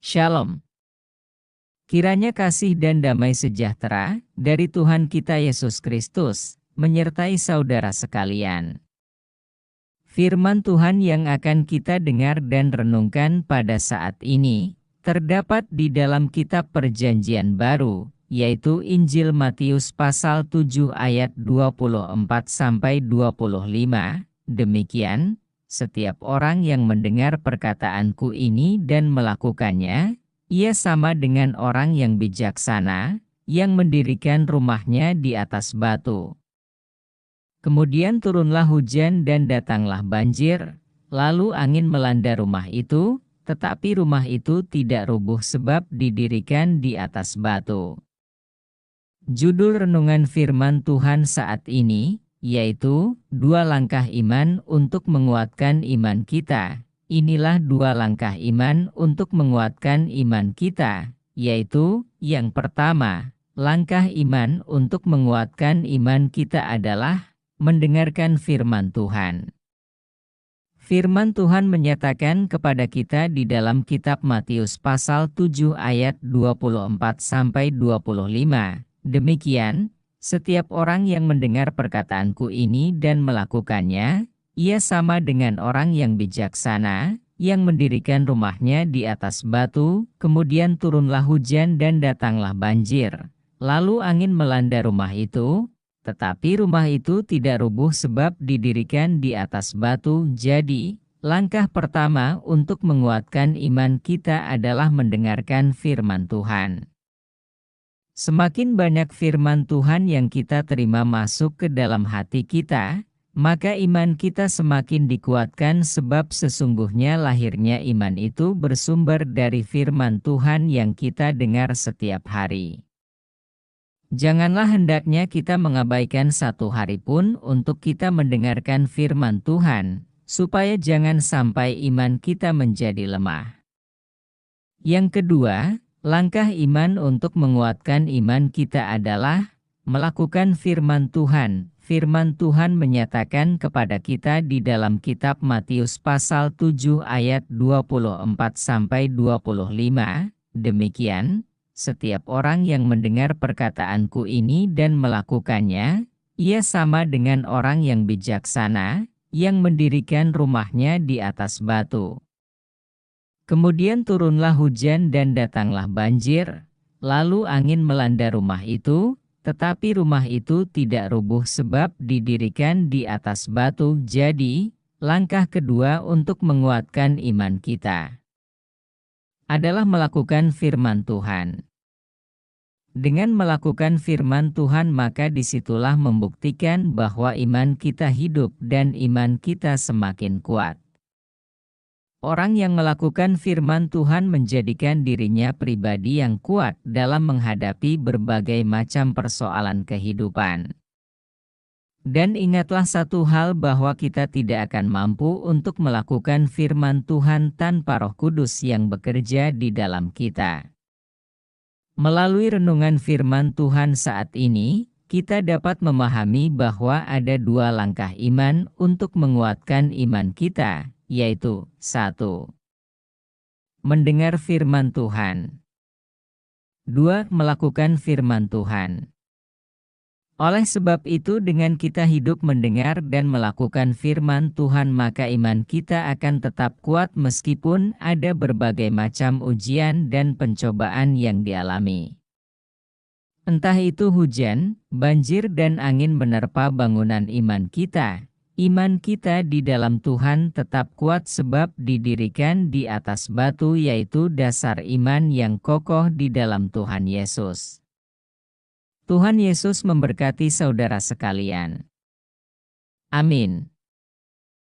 Shalom. Kiranya kasih dan damai sejahtera dari Tuhan kita Yesus Kristus menyertai saudara sekalian. Firman Tuhan yang akan kita dengar dan renungkan pada saat ini terdapat di dalam kitab Perjanjian Baru, yaitu Injil Matius pasal 7 ayat 24-25. Demikian, setiap orang yang mendengar perkataanku ini dan melakukannya, ia sama dengan orang yang bijaksana, yang mendirikan rumahnya di atas batu. Kemudian turunlah hujan dan datanglah banjir, lalu angin melanda rumah itu, tetapi rumah itu tidak rubuh sebab didirikan di atas batu. Judul renungan firman Tuhan saat ini, yaitu 2 langkah iman untuk menguatkan iman kita. Inilah 2 langkah iman untuk menguatkan iman kita, yaitu, yang pertama, langkah iman untuk menguatkan iman kita adalah mendengarkan firman Tuhan. Firman Tuhan menyatakan kepada kita di dalam kitab Matius pasal 7 ayat 24-25. Demikian, setiap orang yang mendengar perkataanku ini dan melakukannya, ia sama dengan orang yang bijaksana, yang mendirikan rumahnya di atas batu, kemudian turunlah hujan dan datanglah banjir. Lalu angin melanda rumah itu, tetapi rumah itu tidak rubuh sebab didirikan di atas batu. Jadi, langkah pertama untuk menguatkan iman kita adalah mendengarkan firman Tuhan. Semakin banyak firman Tuhan yang kita terima masuk ke dalam hati kita, maka iman kita semakin dikuatkan sebab sesungguhnya lahirnya iman itu bersumber dari firman Tuhan yang kita dengar setiap hari. Janganlah hendaknya kita mengabaikan satu hari pun untuk kita mendengarkan firman Tuhan, supaya jangan sampai iman kita menjadi lemah. Yang kedua, langkah iman untuk menguatkan iman kita adalah melakukan firman Tuhan. Firman Tuhan menyatakan kepada kita di dalam kitab Matius pasal 7 ayat 24-25, demikian, setiap orang yang mendengar perkataanku ini dan melakukannya, ia sama dengan orang yang bijaksana, yang mendirikan rumahnya di atas batu. Kemudian turunlah hujan dan datanglah banjir, lalu angin melanda rumah itu, tetapi rumah itu tidak rubuh sebab didirikan di atas batu. Jadi, langkah kedua untuk menguatkan iman kita adalah melakukan firman Tuhan. Dengan melakukan firman Tuhan maka disitulah membuktikan bahwa iman kita hidup dan iman kita semakin kuat. Orang yang melakukan firman Tuhan menjadikan dirinya pribadi yang kuat dalam menghadapi berbagai macam persoalan kehidupan. Dan ingatlah satu hal bahwa kita tidak akan mampu untuk melakukan firman Tuhan tanpa Roh Kudus yang bekerja di dalam kita. Melalui renungan firman Tuhan saat ini, kita dapat memahami bahwa ada 2 langkah iman untuk menguatkan iman kita, yaitu 1. Mendengar firman Tuhan. 2. Melakukan firman Tuhan. Oleh sebab itu dengan kita hidup mendengar dan melakukan firman Tuhan maka iman kita akan tetap kuat meskipun ada berbagai macam ujian dan pencobaan yang dialami. Entah itu hujan, banjir dan angin menerpa bangunan iman kita di dalam Tuhan tetap kuat sebab didirikan di atas batu yaitu dasar iman yang kokoh di dalam Tuhan Yesus. Tuhan Yesus memberkati saudara sekalian. Amin.